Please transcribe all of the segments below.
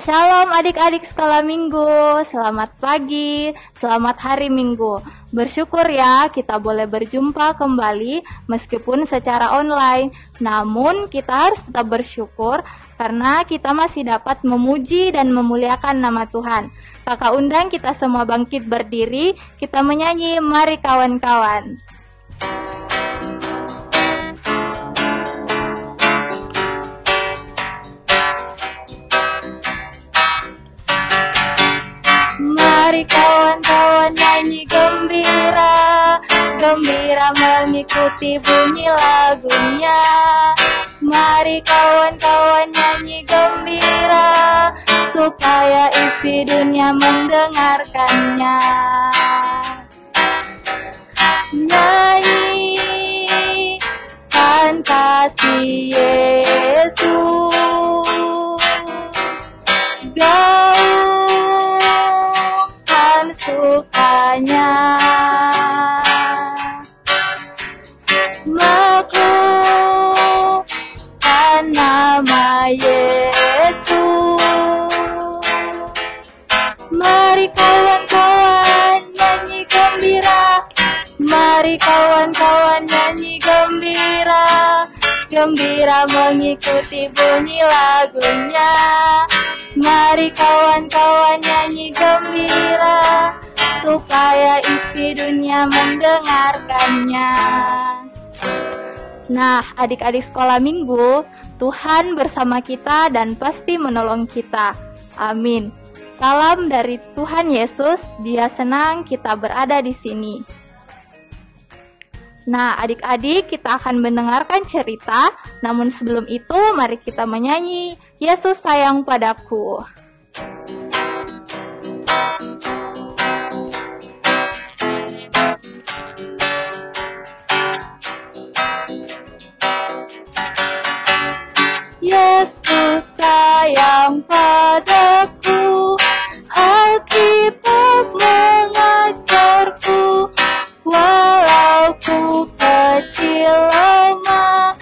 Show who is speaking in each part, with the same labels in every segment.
Speaker 1: Shalom adik-adik sekolah minggu, selamat pagi, selamat hari minggu. Bersyukur ya kita boleh berjumpa kembali meskipun secara online. Namun kita harus tetap bersyukur karena kita masih dapat memuji dan memuliakan nama Tuhan. Kakak undang kita semua bangkit berdiri, kita menyanyi Mari Kawan-Kawan. Mari kawan-kawan nyanyi gembira, gembira mengikuti bunyi lagunya. Mari kawan-kawan nyanyi gembira, supaya isi dunia mendengarkannya. Nyanyikan kasih Yesus, sukanya, maklumkan nama Yesus. Mari kawan-kawan nyanyi gembira, mari kawan-kawan nyanyi gembira, gembira mengikuti bunyi lagunya. Mari kawan-kawan nyanyi gembira, supaya isi dunia mendengarkannya. Nah, adik-adik sekolah minggu, Tuhan bersama kita dan pasti menolong kita. Amin. Salam dari Tuhan Yesus, Dia senang kita berada di sini. Nah, adik-adik, kita akan mendengarkan cerita. Namun sebelum itu, mari kita menyanyi Yesus sayang padaku. Yesus sayang padaku, Alkitab mengajarku, walau ku kecil lemah,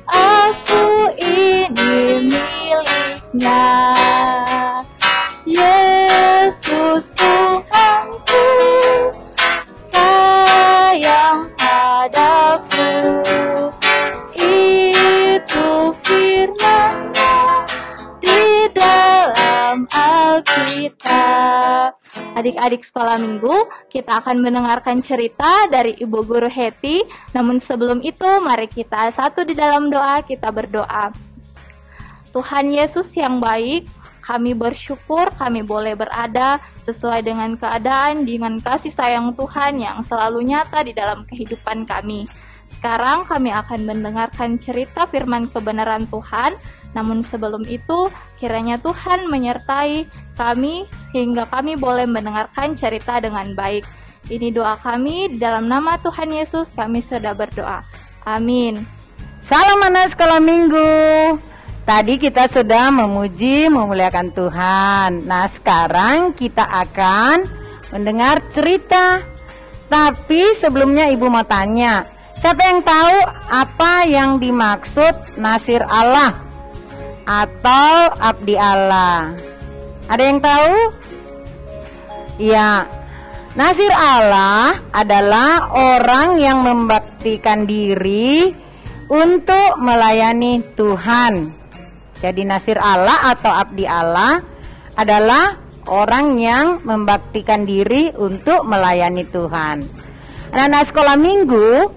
Speaker 1: aku ini miliknya. Yesus Tuhanku sayang padaku, itu firman-Nya di dalam Alkitab. Adik-adik sekolah minggu, kita akan mendengarkan cerita dari Ibu Guru Hetty. Namun sebelum itu, mari kita satu di dalam doa, kita berdoa. Tuhan Yesus yang baik, kami bersyukur kami boleh berada sesuai dengan keadaan, dengan kasih sayang Tuhan yang selalu nyata di dalam kehidupan kami. Sekarang kami akan mendengarkan cerita firman kebenaran Tuhan. Namun sebelum itu, kiranya Tuhan menyertai kami sehingga kami boleh mendengarkan cerita dengan baik. Ini doa kami, di dalam nama Tuhan Yesus kami sudah berdoa. Amin.
Speaker 2: Salam anak sekolah minggu. Tadi kita sudah memuji, memuliakan Tuhan. Nah, sekarang kita akan mendengar cerita. Tapi sebelumnya Ibu mau tanya, siapa yang tahu apa yang dimaksud Nasir Allah atau abdi Allah? Ada yang tahu? Ya, Nasir Allah adalah orang yang membaktikan diri untuk melayani Tuhan. Jadi Nasir Allah atau abdi Allah adalah orang yang membaktikan diri untuk melayani Tuhan. Anak-anak sekolah minggu,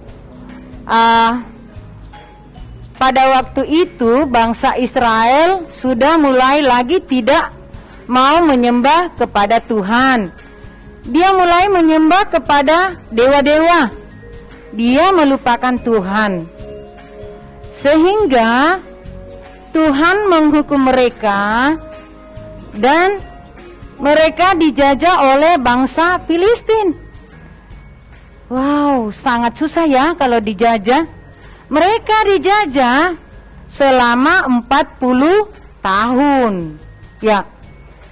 Speaker 2: pada waktu itu bangsa Israel sudah mulai lagi tidak mau menyembah kepada Tuhan. Dia mulai menyembah kepada dewa-dewa. Dia melupakan Tuhan. Sehingga Tuhan menghukum mereka dan mereka dijajah oleh bangsa Filistin. Wow, sangat susah ya kalau dijajah. Mereka dijajah selama 40 tahun. Ya,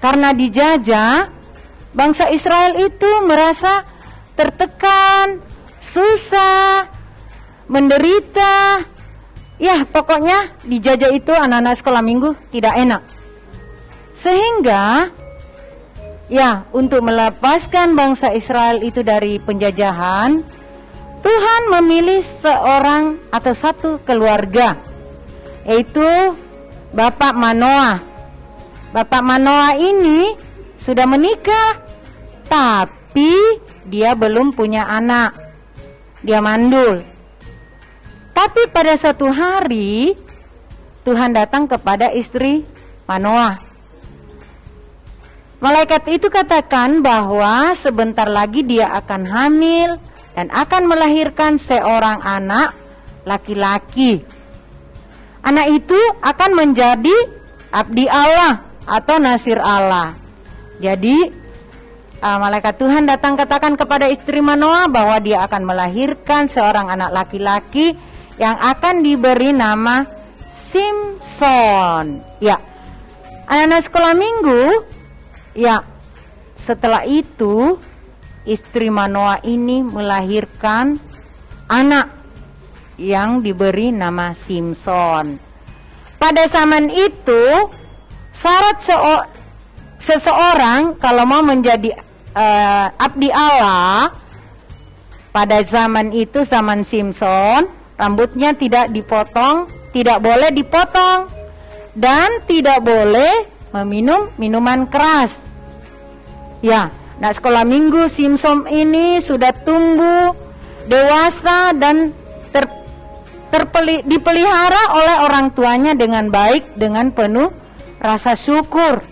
Speaker 2: karena dijajah, bangsa Israel itu merasa tertekan, susah, menderita. Ya, pokoknya dijajah itu anak-anak sekolah minggu tidak enak. Sehingga ya, untuk melepaskan bangsa Israel itu dari penjajahan, Tuhan memilih seorang atau satu keluarga, yaitu Bapak Manoah. Bapak Manoah ini sudah menikah, tapi dia belum punya anak. Dia mandul. Tapi pada suatu hari Tuhan datang kepada istri Manoah. Malaikat itu katakan bahwa sebentar lagi dia akan hamil dan akan melahirkan seorang anak laki-laki. Anak itu akan menjadi abdi Allah atau nasir Allah. Jadi malaikat Tuhan datang katakan kepada istri Manoah bahwa dia akan melahirkan seorang anak laki-laki yang akan diberi nama Simson. Ya, anak-anak sekolah minggu, ya, setelah itu istri Manoah ini melahirkan anak yang diberi nama Simson. Pada zaman itu syarat seseorang kalau mau menjadi abdi Allah pada zaman itu, zaman Simson, rambutnya tidak dipotong, tidak boleh dipotong, dan tidak boleh meminum minuman keras. Ya, nah sekolah minggu, Simson ini sudah tumbuh dewasa dan dipelihara oleh orang tuanya dengan baik, dengan penuh rasa syukur.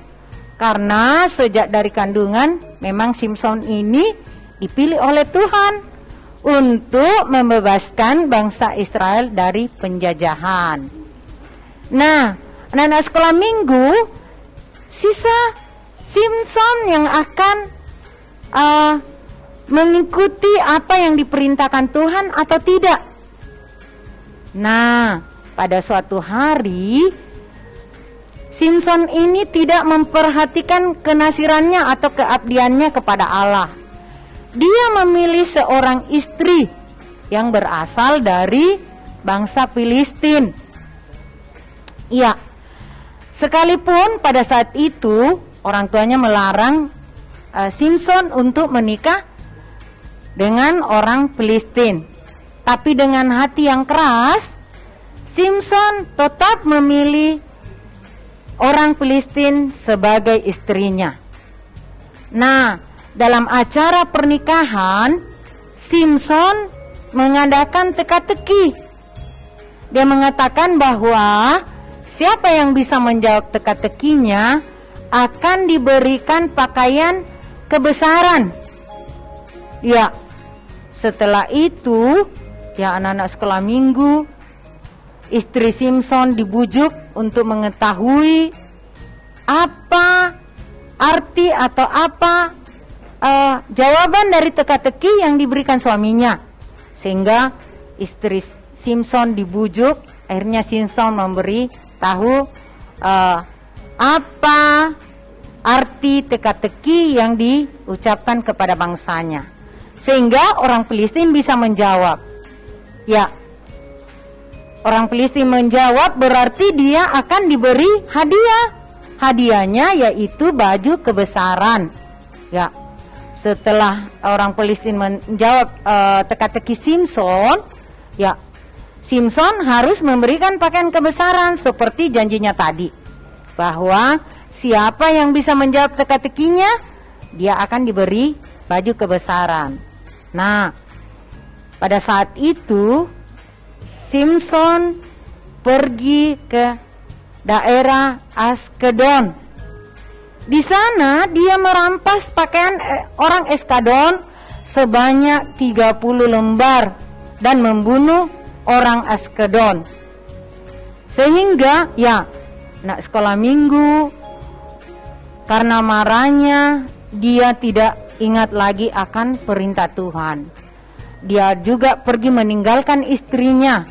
Speaker 2: Karena sejak dari kandungan memang Simson ini dipilih oleh Tuhan untuk membebaskan bangsa Israel dari penjajahan. Nah, anak-anak sekolah minggu, sisa Simson yang akan mengikuti apa yang diperintahkan Tuhan atau tidak. Nah, pada suatu hari Simson ini tidak memperhatikan kenasirannya atau keabdiannya kepada Allah. Dia memilih seorang istri yang berasal dari bangsa Filistin. Ya, sekalipun pada saat itu orang tuanya melarang Simson untuk menikah dengan orang Filistin, tapi dengan hati yang keras Simson tetap memilih orang Filistin sebagai istrinya. Nah, dalam acara pernikahan, Simson mengadakan teka-teki. Dia mengatakan bahwa siapa yang bisa menjawab teka-tekinya akan diberikan pakaian kebesaran. Ya, setelah itu, ya anak-anak sekolah minggu, istri Simson dibujuk untuk mengetahui apa arti atau apa jawaban dari teka-teki yang diberikan suaminya. Sehingga istri Simson dibujuk, akhirnya Simson memberi tahu apa arti teka-teki yang diucapkan kepada bangsanya. Sehingga orang Filistin bisa menjawab. Ya, orang Filistin menjawab berarti dia akan diberi hadiah. Hadiahnya yaitu baju kebesaran. Ya, setelah orang Filistin menjawab teka-teki Simson, ya, Simson harus memberikan pakaian kebesaran seperti janjinya tadi, bahwa siapa yang bisa menjawab teka-tekinya, dia akan diberi baju kebesaran. Nah, pada saat itu Simson pergi ke daerah Askedon. Di sana dia merampas pakaian orang Askedon sebanyak 30 lembar dan membunuh orang Askedon. Sehingga ya, anak sekolah minggu, karena marahnya dia tidak ingat lagi akan perintah Tuhan. Dia juga pergi meninggalkan istrinya.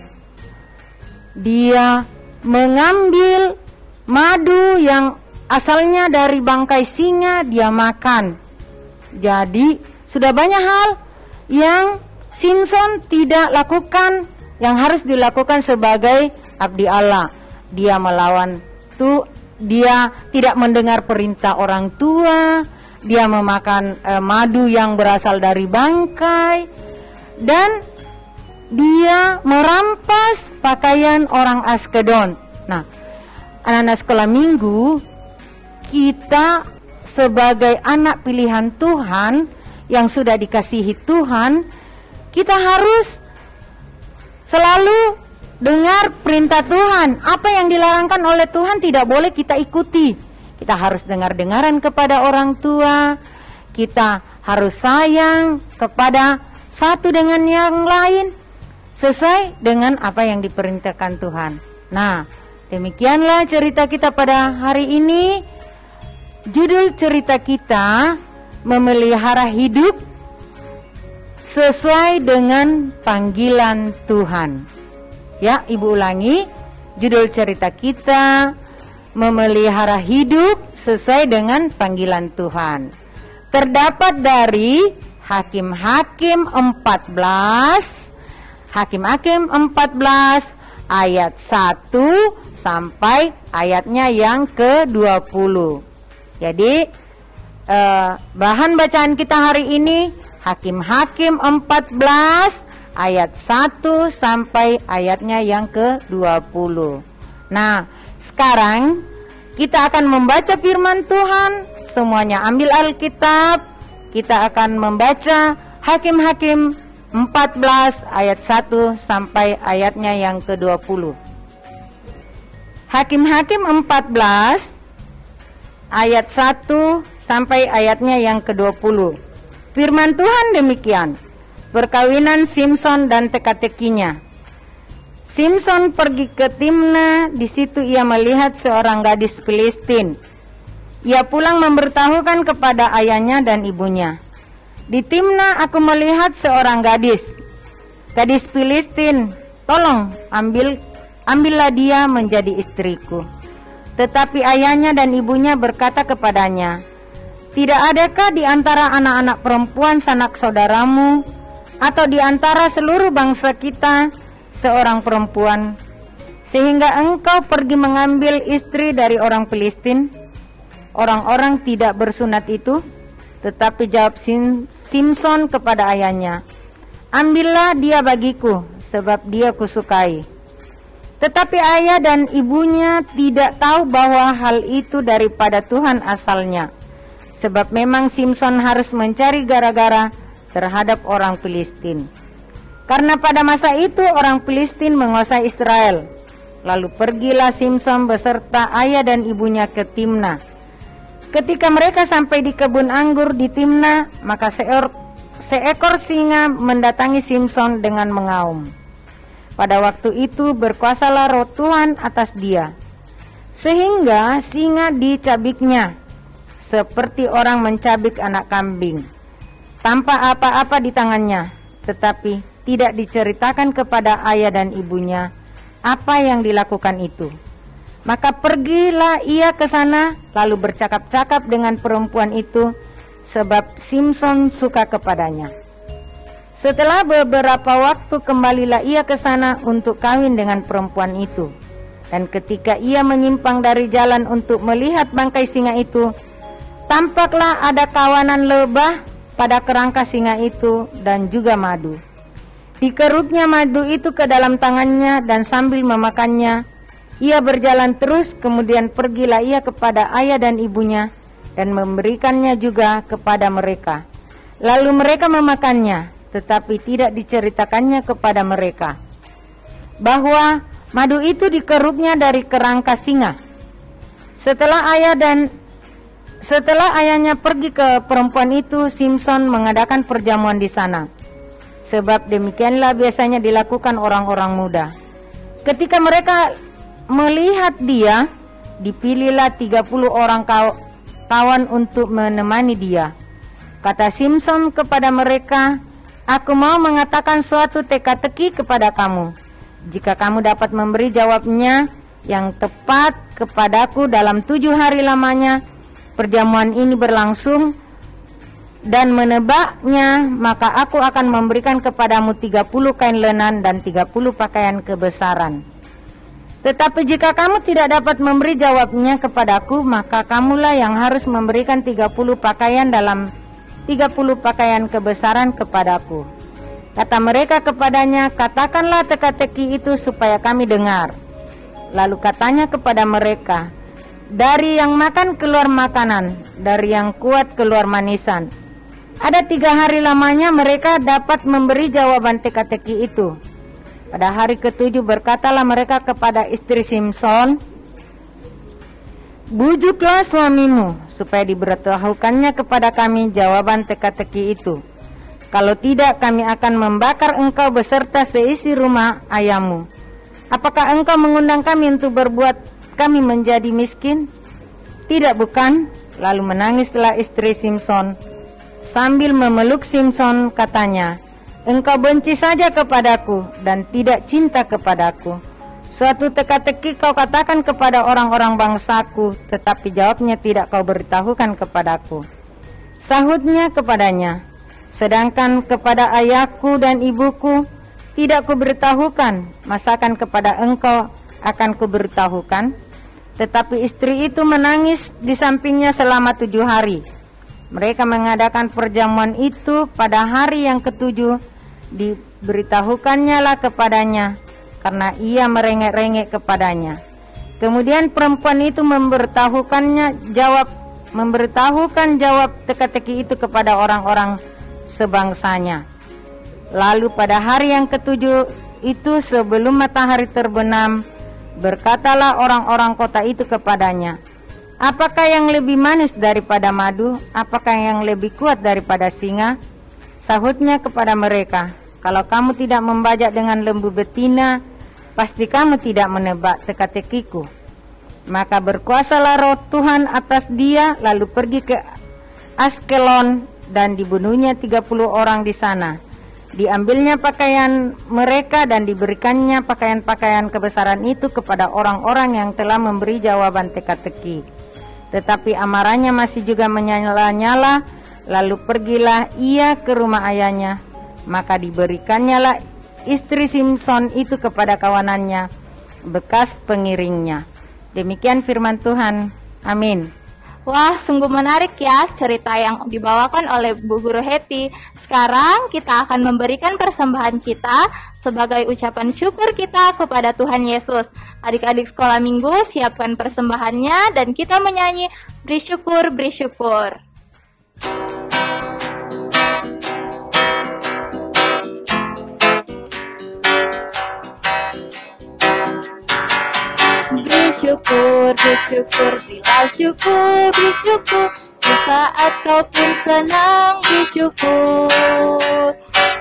Speaker 2: Dia mengambil madu yang asalnya dari bangkai singa, dia makan. Jadi sudah banyak hal yang Simson tidak lakukan yang harus dilakukan sebagai abdi Allah. Dia melawan dia tidak mendengar perintah orang tua, dia memakan madu yang berasal dari bangkai, dan dia merampas pakaian orang Askedon. Nah, anak-anak sekolah minggu, kita sebagai anak pilihan Tuhan yang sudah dikasihi Tuhan, kita harus selalu dengar perintah Tuhan. Apa yang dilarangkan oleh Tuhan tidak boleh kita ikuti. Kita harus dengar-dengaran kepada orang tua. Kita harus sayang kepada satu dengan yang lain sesuai dengan apa yang diperintahkan Tuhan. Nah, demikianlah cerita kita pada hari ini. Judul cerita kita memelihara hidup sesuai dengan panggilan Tuhan. Ya, Ibu ulangi, judul cerita kita memelihara hidup sesuai dengan panggilan Tuhan. Terdapat dari Hakim-Hakim 14, Hakim-Hakim 14 ayat 1 sampai ayatnya yang ke-20. Jadi bahan bacaan kita hari ini Hakim-Hakim 14 ayat 1 sampai ayatnya yang ke-20. Nah, sekarang kita akan membaca firman Tuhan. Semuanya ambil Alkitab. Kita akan membaca Hakim-Hakim 14 ayat 1 sampai ayatnya yang ke-20. Hakim-Hakim 14 ayat 1 sampai ayatnya yang ke-20. Firman Tuhan demikian. Perkawinan Simson dan teka-tekinya. Simson pergi ke Timna, di situ ia melihat seorang gadis Filistin. Ia pulang memberitahukan kepada ayahnya dan ibunya. Di Timna aku melihat seorang gadis Filistin. Tolong ambillah dia menjadi istriku. Tetapi ayahnya dan ibunya berkata kepadanya, tidak adakah di antara anak-anak perempuan sanak saudaramu atau di antara seluruh bangsa kita seorang perempuan sehingga engkau pergi mengambil istri dari orang Filistin? Orang-orang tidak bersunat itu. Tetapi jawab Simson kepada ayahnya, ambillah dia bagiku, sebab dia kusukai. Tetapi ayah dan ibunya tidak tahu bahwa hal itu daripada Tuhan asalnya, sebab memang Simson harus mencari gara-gara terhadap orang Filistin. Karena pada masa itu orang Filistin menguasai Israel. Lalu pergilah Simson beserta ayah dan ibunya ke Timna. Ketika mereka sampai di kebun anggur di Timna, maka seekor singa mendatangi Simson dengan mengaum. Pada waktu itu berkuasalah roh Tuhan atas dia, sehingga singa dicabiknya seperti orang mencabik anak kambing, tanpa apa-apa di tangannya. Tetapi tidak diceritakan kepada ayah dan ibunya apa yang dilakukan itu. Maka pergilah ia ke sana, lalu bercakap-cakap dengan perempuan itu, sebab Simson suka kepadanya. Setelah beberapa waktu kembalilah ia ke sana untuk kawin dengan perempuan itu. Dan ketika ia menyimpang dari jalan untuk melihat bangkai singa itu, tampaklah ada kawanan lebah pada kerangka singa itu dan juga madu. Dikerutnya madu itu ke dalam tangannya dan sambil memakannya, ia berjalan terus. Kemudian pergilah ia kepada ayah dan ibunya dan memberikannya juga kepada mereka. Lalu mereka memakannya, tetapi tidak diceritakannya kepada mereka bahwa madu itu dikerutnya dari kerangka singa. Setelah ayahnya pergi ke perempuan itu, Simson mengadakan perjamuan di sana, sebab demikianlah biasanya dilakukan orang-orang muda. Ketika mereka melihat dia, dipilihlah 30 orang kawan untuk menemani dia. Kata Simson kepada mereka, aku mau mengatakan suatu teka-teki kepada kamu. Jika kamu dapat memberi jawabnya yang tepat kepadaku dalam 7 hari lamanya perjamuan ini berlangsung dan menebaknya, maka aku akan memberikan kepadamu 30 kain lenan dan 30 pakaian kebesaran. Tetapi jika kamu tidak dapat memberi jawabnya kepadaku, maka kamulah yang harus memberikan 30 pakaian dalam 30 pakaian kebesaran kepadaku. Kata mereka kepadanya, katakanlah teka-teki itu supaya kami dengar. Lalu katanya kepada mereka, dari yang makan keluar makanan, dari yang kuat keluar manisan. Ada 3 hari lamanya mereka dapat memberi jawaban teka-teki itu. Pada hari ke-7 berkatalah mereka kepada istri Simson, bujuklah suamimu supaya diberitahukannya kepada kami jawaban teka-teki itu. Kalau tidak, kami akan membakar engkau beserta seisi rumah ayahmu. Apakah engkau mengundang kami untuk berbuat kami menjadi miskin? Tidak, bukan? Lalu menangislah istri Simson. Sambil memeluk Simson katanya, engkau benci saja kepadaku dan tidak cinta kepadaku. Suatu teka-teki kau katakan kepada orang-orang bangsaku, tetapi jawabnya tidak kau beritahukan kepadaku. Sahutnya kepadanya, sedangkan kepada ayahku dan ibuku tidak kuberitahukan, masakan kepada engkau akan kuberitahukan? Tetapi istri itu menangis di sampingnya selama 7 hari. Mereka mengadakan perjamuan itu pada hari yang ke-7. Diberitahukannya lah kepadanya, karena ia merengek-rengek kepadanya. Kemudian perempuan itu memberitahukan jawab teka-teki itu kepada orang-orang sebangsanya. Lalu pada hari yang ke-7 itu sebelum matahari terbenam, berkatalah orang-orang kota itu kepadanya, apakah yang lebih manis daripada madu? Apakah yang lebih kuat daripada singa? Sahutnya kepada mereka, kalau kamu tidak membajak dengan lembu betina, pasti kamu tidak menebak teka-tekiku. Maka berkuasalah roh Tuhan atas dia, lalu pergi ke Askelon dan dibunuhnya 30 orang di sana. Diambilnya pakaian mereka dan diberikannya pakaian-pakaian kebesaran itu kepada orang-orang yang telah memberi jawaban teka-teki. Tetapi amarahnya masih juga menyala-nyala, lalu pergilah ia ke rumah ayahnya. Maka diberikannya lah istri Simson itu kepada kawanannya, bekas pengiringnya. Demikian firman Tuhan. Amin.
Speaker 1: Wah, sungguh menarik ya cerita yang dibawakan oleh Bu Guru Heti. Sekarang kita akan memberikan persembahan kita sebagai ucapan syukur kita kepada Tuhan Yesus. Adik-adik sekolah minggu, siapkan persembahannya dan kita menyanyi Beri Syukur, Beri Syukur. Bersyukur, bersyukur, berilah syukur, bersyukur. Di saat kau pun senang, bersyukur.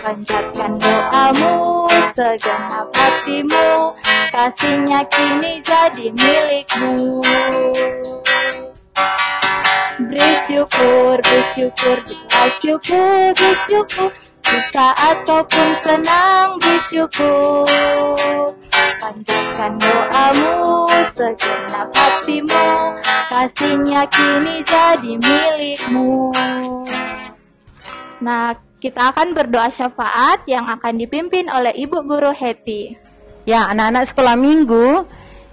Speaker 1: Panjatkan doamu, segenap hatimu, kasihnya kini jadi milikmu. Bersyukur, bersyukur, berilah syukur, bersyukur. Di saat kau pun senang, bersyukur. Panjatkan doamu, segenap hatimu, kasihnya kini jadi milikmu. Nah, kita akan berdoa syafaat yang akan dipimpin oleh Ibu Guru Heti.
Speaker 2: Ya, anak-anak sekolah minggu,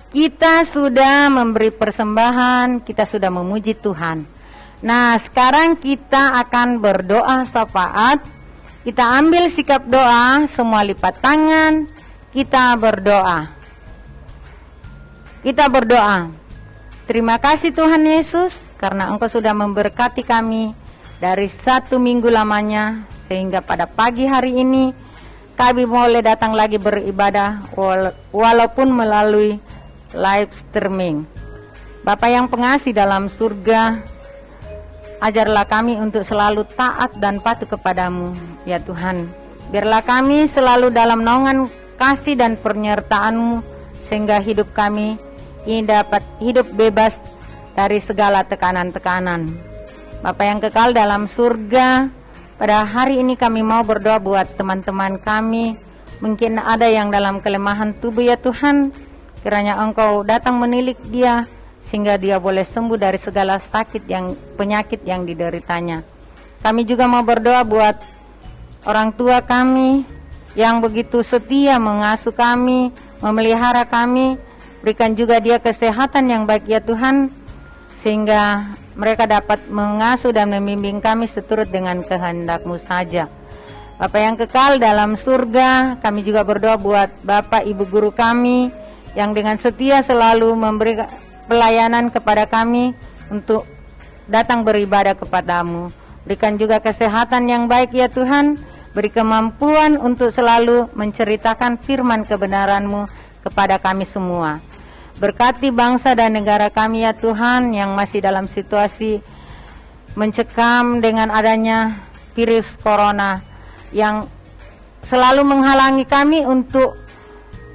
Speaker 2: kita sudah memberi persembahan, kita sudah memuji Tuhan. Nah, sekarang kita akan berdoa syafaat. Kita ambil sikap doa, semua lipat tangan. Kita berdoa. Kita berdoa. Terima kasih Tuhan Yesus, karena Engkau sudah memberkati kami dari 1 minggu lamanya, sehingga pada pagi hari ini kami boleh datang lagi beribadah walaupun melalui live streaming. Bapa yang pengasih dalam surga, ajarlah kami untuk selalu taat dan patuh kepadamu, ya Tuhan. Biarlah kami selalu dalam naungan kasih dan penyertaan-Mu, sehingga hidup kami ini dapat hidup bebas dari segala tekanan-tekanan. Bapa yang kekal dalam surga, pada hari ini kami mau berdoa buat teman-teman kami. Mungkin ada yang dalam kelemahan tubuh, ya Tuhan. Kiranya Engkau datang menilik dia, sehingga dia boleh sembuh dari segala penyakit yang dideritanya. Kami juga mau berdoa buat orang tua kami yang begitu setia mengasuh kami, memelihara kami. Berikan juga dia kesehatan yang baik ya Tuhan, sehingga mereka dapat mengasuh dan membimbing kami seturut dengan kehendak-Mu saja. Bapa yang kekal dalam surga, kami juga berdoa buat Bapak Ibu guru kami yang dengan setia selalu memberi pelayanan kepada kami untuk datang beribadah kepadamu. Berikan juga kesehatan yang baik ya Tuhan, beri kemampuan untuk selalu menceritakan firman kebenaran-Mu kepada kami semua. Berkati bangsa dan negara kami ya Tuhan yang masih dalam situasi mencekam dengan adanya virus corona yang selalu menghalangi kami untuk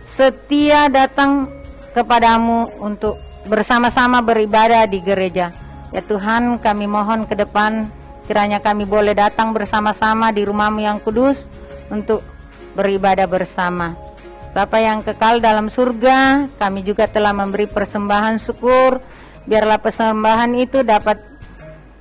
Speaker 2: setia datang kepadamu untuk bersama-sama beribadah di gereja. Ya Tuhan, kami mohon ke depan kiranya kami boleh datang bersama-sama di rumah-Mu yang kudus untuk beribadah bersama. Bapa yang kekal dalam surga, kami juga telah memberi persembahan syukur. Biarlah persembahan itu dapat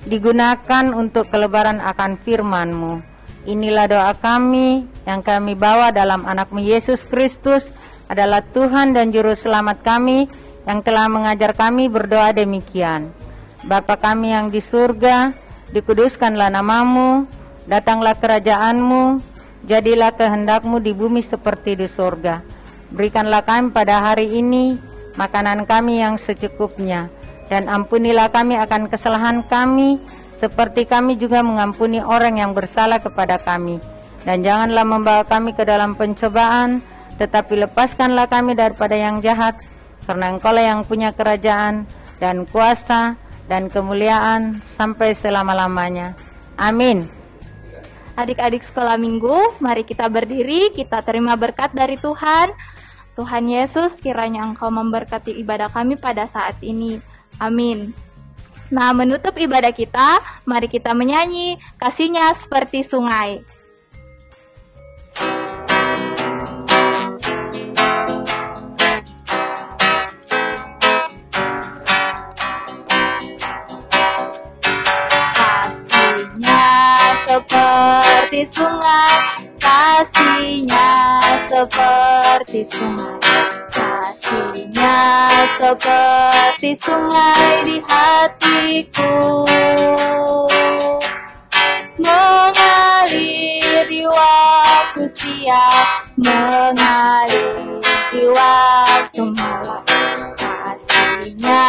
Speaker 2: digunakan untuk kelebaran akan firman-Mu. Inilah doa kami yang kami bawa dalam anak-Mu Yesus Kristus, adalah Tuhan dan Juru Selamat kami, yang telah mengajar kami berdoa demikian. Bapa kami yang di surga, dikuduskanlah nama-Mu, datanglah kerajaan-Mu, jadilah kehendak-Mu di bumi seperti di surga. Berikanlah kami pada hari ini makanan kami yang secukupnya, dan ampunilah kami akan kesalahan kami, seperti kami juga mengampuni orang yang bersalah kepada kami. Dan janganlah membawa kami ke dalam pencobaan, tetapi lepaskanlah kami daripada yang jahat, karena Engkau-lah yang punya kerajaan dan kuasa dan kemuliaan sampai selama-lamanya. Amin.
Speaker 1: Adik-adik sekolah minggu, mari kita berdiri, kita terima berkat dari Tuhan. Tuhan Yesus, kiranya Engkau memberkati ibadah kami pada saat ini. Amin. Nah, menutup ibadah kita, mari kita menyanyi Kasih-Nya Seperti Sungai. Seperti sungai, kasih-Nya seperti sungai, kasih-Nya seperti sungai di hatiku, mengalir di waktu siang, mengalir di waktu malam. Kasih-Nya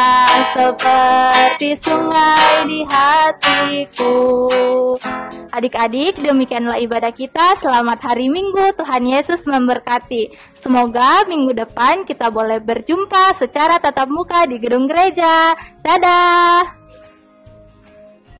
Speaker 1: seperti sungai di hatiku. Adik-adik, demikianlah ibadah kita. Selamat hari Minggu, Tuhan Yesus memberkati. Semoga minggu depan kita boleh berjumpa secara tatap muka di gedung gereja. Dadah!